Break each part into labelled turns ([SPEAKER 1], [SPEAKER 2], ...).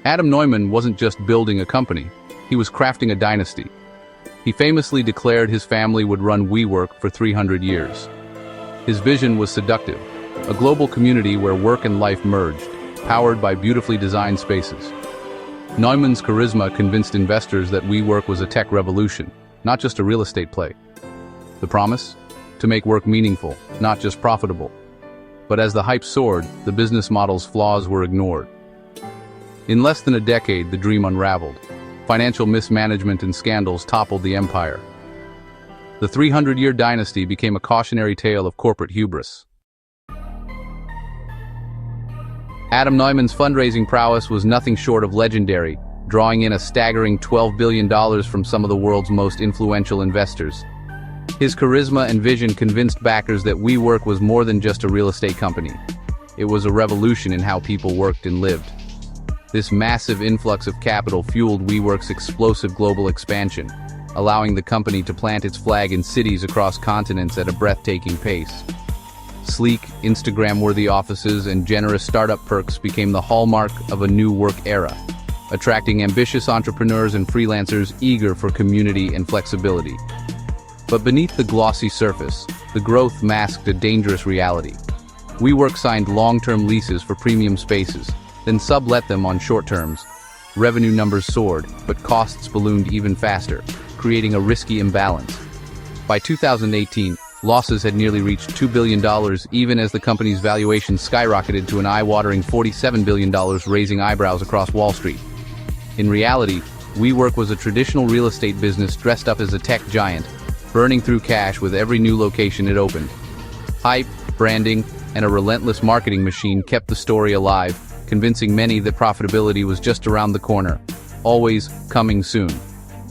[SPEAKER 1] Adam Neumann wasn't just building a company, he was crafting a dynasty. He famously declared his family would run WeWork for 300 years. His vision was seductive, a global community where work and life merged, powered by beautifully designed spaces. Neumann's charisma convinced investors that WeWork was a tech revolution, not just a real estate play. The promise? To make work meaningful, not just profitable. But as the hype soared, the business model's flaws were ignored. In less than a decade, the dream unraveled. Financial mismanagement and scandals toppled the empire. The 300-year dynasty became a cautionary tale of corporate hubris. Adam Neumann's fundraising prowess was nothing short of legendary, drawing in a staggering $12 billion from some of the world's most influential investors. His charisma and vision convinced backers that WeWork was more than just a real estate company. It was a revolution in how people worked and lived. This massive influx of capital fueled WeWork's explosive global expansion, allowing the company to plant its flag in cities across continents at a breathtaking pace. Sleek, Instagram-worthy offices and generous startup perks became the hallmark of a new work era, attracting ambitious entrepreneurs and freelancers eager for community and flexibility. But beneath the glossy surface, the growth masked a dangerous reality. WeWork signed long-term leases for premium spaces, then sublet them on short terms. Revenue numbers soared, but costs ballooned even faster, creating a risky imbalance. By 2018, losses had nearly reached $2 billion, even as the company's valuation skyrocketed to an eye-watering $47 billion, raising eyebrows across Wall Street. In reality, WeWork was a traditional real estate business dressed up as a tech giant, burning through cash with every new location it opened. Hype, branding, and a relentless marketing machine kept the story alive, convincing many that profitability was just around the corner, always coming soon.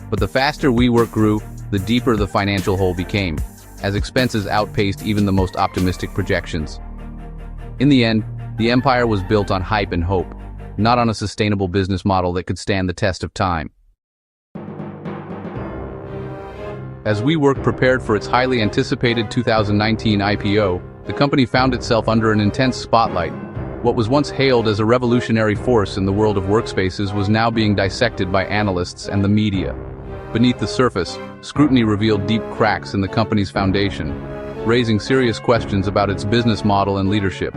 [SPEAKER 1] But the faster WeWork grew, the deeper the financial hole became, as expenses outpaced even the most optimistic projections. In the end, the empire was built on hype and hope, not on a sustainable business model that could stand the test of time. As WeWork prepared for its highly anticipated 2019 IPO, the company found itself under an intense spotlight. What was once hailed as a revolutionary force in the world of workspaces was now being dissected by analysts and the media. Beneath the surface, scrutiny revealed deep cracks in the company's foundation, raising serious questions about its business model and leadership.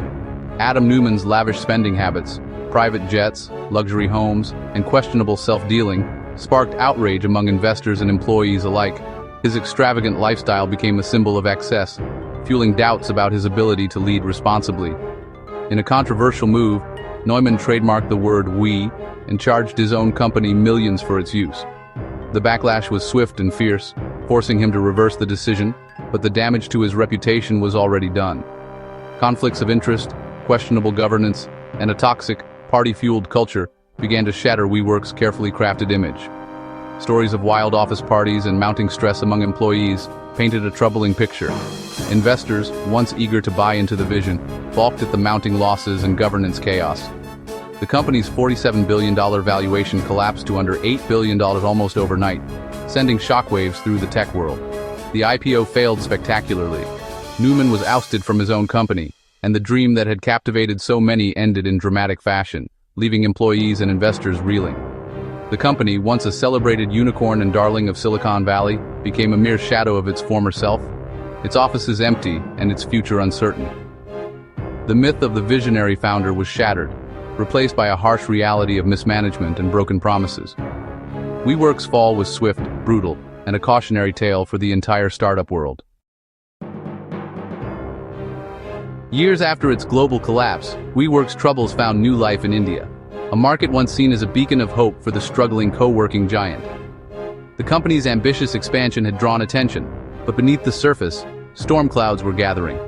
[SPEAKER 1] Adam Neumann's lavish spending habits, private jets, luxury homes, and questionable self-dealing sparked outrage among investors and employees alike. His extravagant lifestyle became a symbol of excess, fueling doubts about his ability to lead responsibly. In a controversial move, Neumann trademarked the word "we" and charged his own company millions for its use. The backlash was swift and fierce, forcing him to reverse the decision, but the damage to his reputation was already done. Conflicts of interest, questionable governance, and a toxic, party-fueled culture began to shatter WeWork's carefully crafted image. Stories of wild office parties and mounting stress among employees painted a troubling picture. Investors, once eager to buy into the vision, balked at the mounting losses and governance chaos. The company's $47 billion valuation collapsed to under $8 billion almost overnight, sending shockwaves through the tech world. The IPO failed spectacularly. Neumann was ousted from his own company, and the dream that had captivated so many ended in dramatic fashion, leaving employees and investors reeling. The company, once a celebrated unicorn and darling of Silicon Valley, became a mere shadow of its former self, its offices empty and its future uncertain. The myth of the visionary founder was shattered, replaced by a harsh reality of mismanagement and broken promises. WeWork's fall was swift, brutal, and a cautionary tale for the entire startup world. Years after its global collapse, WeWork's troubles found new life in India, a market once seen as a beacon of hope for the struggling co-working giant. The company's ambitious expansion had drawn attention, but beneath the surface, storm clouds were gathering.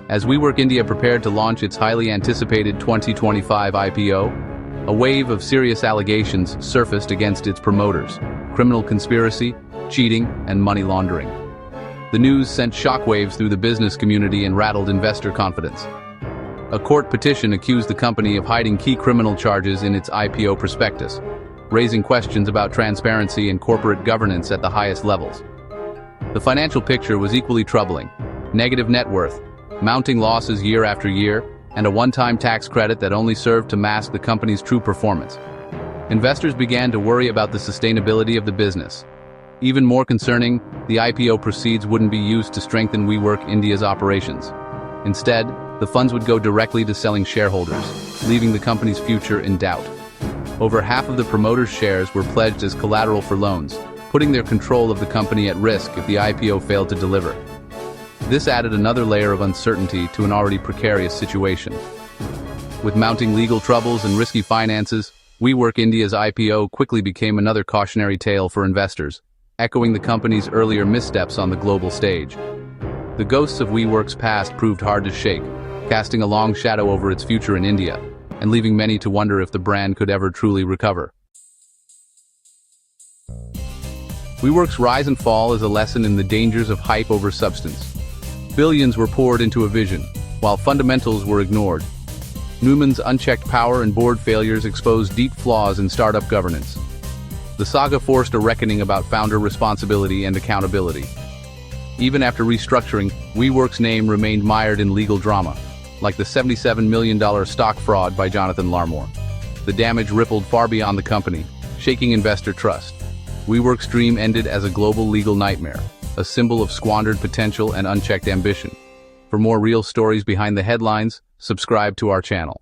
[SPEAKER 1] As WeWork India prepared to launch its highly anticipated 2025 IPO, a wave of serious allegations surfaced against its promoters: criminal conspiracy, cheating, and money laundering. The news sent shockwaves through the business community and rattled investor confidence. A court petition accused the company of hiding key criminal charges in its IPO prospectus, raising questions about transparency and corporate governance at the highest levels. The financial picture was equally troubling: negative net worth, mounting losses year after year, and a one-time tax credit that only served to mask the company's true performance. Investors began to worry about the sustainability of the business. Even more concerning, the IPO proceeds wouldn't be used to strengthen WeWork India's operations. Instead, the funds would go directly to selling shareholders, leaving the company's future in doubt. Over half of the promoters' shares were pledged as collateral for loans, putting their control of the company at risk if the IPO failed to deliver. This added another layer of uncertainty to an already precarious situation. With mounting legal troubles and risky finances, WeWork India's IPO quickly became another cautionary tale for investors, echoing the company's earlier missteps on the global stage. The ghosts of WeWork's past proved hard to shake, casting a long shadow over its future in India, and leaving many to wonder if the brand could ever truly recover. WeWork's rise and fall is a lesson in the dangers of hype over substance. Billions were poured into a vision, while fundamentals were ignored. Neumann's unchecked power and board failures exposed deep flaws in startup governance. The saga forced a reckoning about founder responsibility and accountability. Even after restructuring, WeWork's name remained mired in legal drama, like the $77 million stock fraud by Jonathan Larmore. The damage rippled far beyond the company, shaking investor trust. WeWork's dream ended as a global legal nightmare, a symbol of squandered potential and unchecked ambition. For more real stories behind the headlines, subscribe to our channel.